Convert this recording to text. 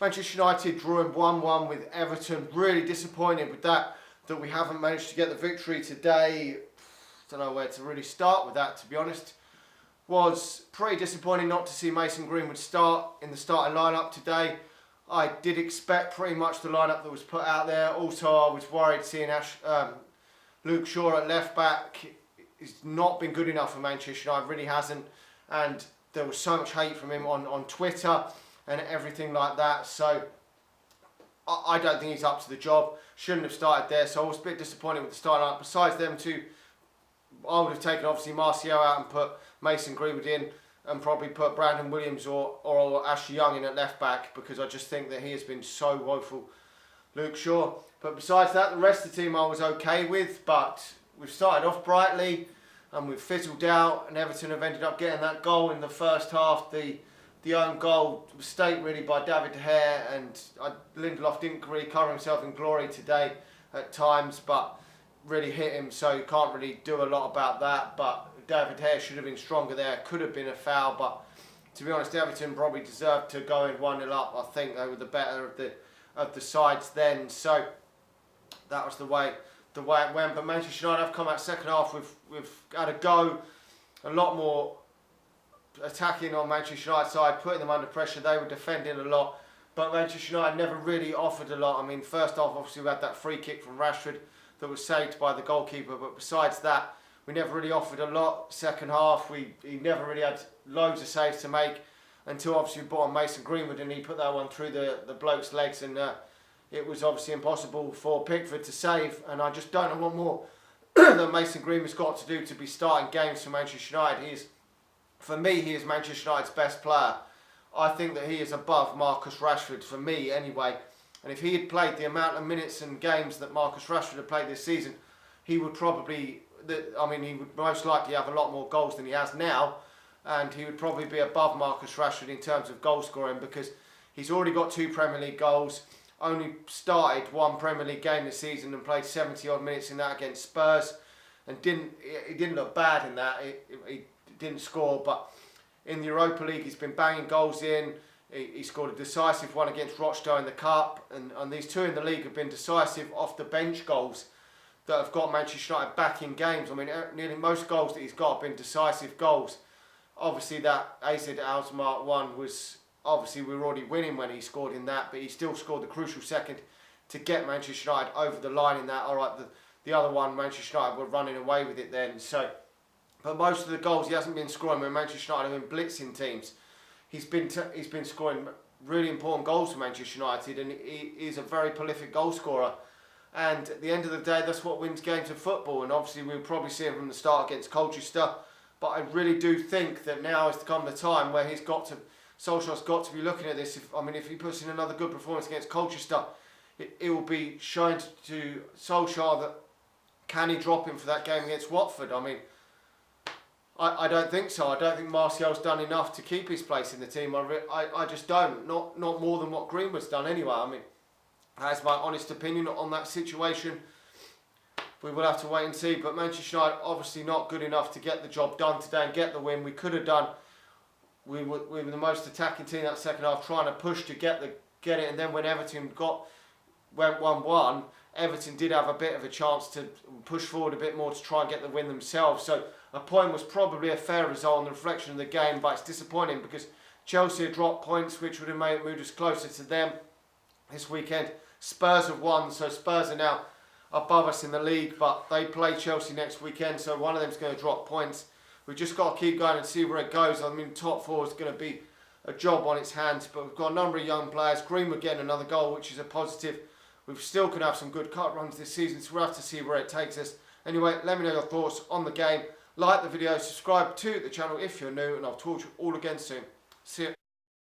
Manchester United drawing 1-1 with Everton. Really disappointed with that we haven't managed to get the victory today. Don't know where to really start with that, to be honest. Was pretty disappointing not to see Mason Greenwood start in the starting lineup today. I did expect pretty much the lineup that was put out there. Also, I was worried seeing Luke Shaw at left back. He's not been good enough for Manchester United, really hasn't. And there was so much hate from him on Twitter and everything like that. So I don't think he's up to the job. Shouldn't have started there. So I was a bit disappointed with the starting lineup. Besides them two, I would have taken obviously Martial out and put Mason Greenwood in, and probably put Brandon Williams or Ashley Young in at left back, because I just think that he has been so woeful, Luke Shaw. But besides that, the rest of the team I was okay with, but we've started off brightly and we've fizzled out, and Everton have ended up getting that goal in the first half. The own goal mistake really by David De Gea, and Lindelof didn't really cover himself in glory today at times, but really hit him, so you can't really do a lot about that. But David De Gea should have been stronger there. Could have been a foul, but to be honest, Everton probably deserved to go in 1-0 up. I think they were the better of the sides then. So that was the way it went. But Manchester United have come out second half. We've had a go, a lot more attacking on Manchester United side, putting them under pressure. They were defending a lot, but Manchester United never really offered a lot. I mean, first off, obviously we had that free kick from Rashford that was saved by the goalkeeper, but besides that, we never really offered a lot. Second half, he never really had loads of saves to make until obviously we brought on Mason Greenwood, and he put that one through the bloke's legs, and it was obviously impossible for Pickford to save. And I just don't know what more that Mason Greenwood's got to do to be starting games for Manchester United. For me, he is Manchester United's best player. I think that he is above Marcus Rashford, for me anyway. And if he had played the amount of minutes and games that Marcus Rashford had played this season, he would probably, he would most likely have a lot more goals than he has now. And he would probably be above Marcus Rashford in terms of goal scoring, because he's already got 2 Premier League goals, only started 1 Premier League game this season and played 70 odd minutes in that against Spurs. And he didn't look bad in that. He didn't score, but in the Europa League he's been banging goals in. He scored a decisive one against Rochdale in the Cup, and these 2 in the league have been decisive off the bench goals that have got Manchester United back in games. I mean, nearly most goals that he's got have been decisive goals. Obviously that AZ Alkmaar one was, obviously we were already winning when he scored in that, but he still scored the crucial second to get Manchester United over the line in that. Alright, the other one, Manchester United were running away with it then. So, but most of the goals he hasn't been scoring when Manchester United have been blitzing teams. He's been scoring really important goals for Manchester United, and he is a very prolific goal scorer. And at the end of the day, that's what wins games of football. And obviously we'll probably see him from the start against Colchester. But I really do think that now has come the time where Solskjaer's got to be looking at this. If he puts in another good performance against Colchester, it will be shown to Solskjaer that can he drop him for that game against Watford. I don't think so. I don't think Martial's done enough to keep his place in the team. I just don't. Not more than what Greenwood's done anyway. That's my honest opinion on that situation. We will have to wait and see. But Manchester United obviously not good enough to get the job done today and get the win. We could have done. We were the most attacking team that second half, trying to push to get it. And then when Everton went 1-1, Everton did have a bit of a chance to push forward a bit more to try and get the win themselves. So a point was probably a fair result on the reflection of the game, but it's disappointing because Chelsea had dropped points, which would have moved us closer to them this weekend. Spurs have won, so Spurs are now above us in the league, but they play Chelsea next weekend, so one of them's going to drop points. We've just got to keep going and see where it goes. Top 4 is going to be a job on its hands, but we've got a number of young players. Greenwood getting another goal, which is a positive. We still could have some good cut runs this season, so we'll have to see where it takes us. Anyway, let me know your thoughts on the game. Like the video, subscribe to the channel if you're new, and I'll talk to you all again soon. See you.